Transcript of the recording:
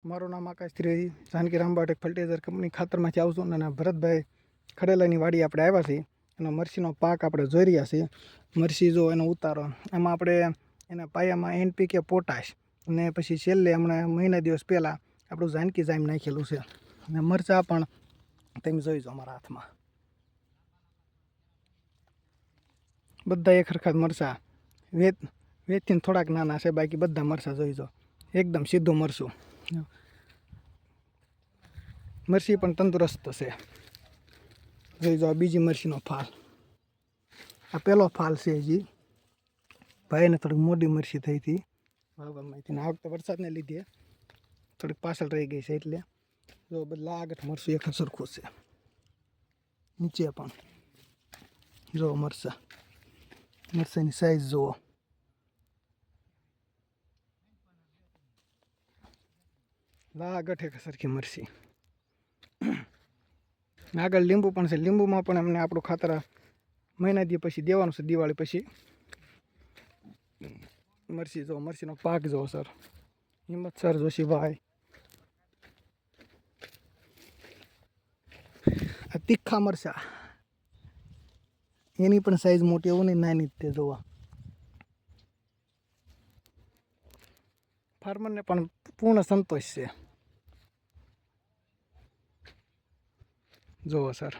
મારું નામ આકાશ Trivedi, Janaki રામબાટેક fertiliser company ખાતરમાંથી આવું છું. અને ભરતભાઈ ખડેલાની વાડી આપણે આવ્યા છીએ અને મરસીનો પાક આપણે જોઈ રહ્યા છીએ. મરસી જો એનો ઉતારો, એમાં આપણે એના પાયામાં NPK પોટાશ અને પછી છેલ્લે હમણાં મહિના દિવસ પહેલાં આપણું જાનકી જામ નાખેલું છે. અને મરચાં પણ તમે જોઈ જો અમારા હાથમાં બધા એક હરખા મરચાં, વેચથી થોડાક નાના છે, બાકી બધા મરચાં જોઈ જો એકદમ સીધું મરચું. મરસી પણ તંદુરસ્ત છે. જોઈ જો આ બીજી મરસીનો ફાલ, આ પહેલો ફાલ છે. હજી ભાઈને થોડીક મોટી મરસી થઈ હતી વાવવામાં, આ વખતે વરસાદને લીધે થોડીક પાછળ રહી ગઈ છે. એટલે જો બધા આગળ મરસું એક સરખું છે. નીચે પણ જો મરસાની સાઈઝ જુઓ, લાગઠ એક સરખી મરસી. આગળ લીંબુ પણ છે. લીંબુમાં પણ અમને આપણું ખાતર મહિના દી પછી દેવાનું છે, દિવાળી પછી. મરસી જો, મરસીનો પાક જો સર, હિંમત સર જોશીભાઈ. આ તીખા મરસા, એની પણ સાઈઝ મોટી, એવું નહીં નાની તે જોવા. ફાર્મરને પણ પૂર્ણ સંતોષ છે. જુઓ સર.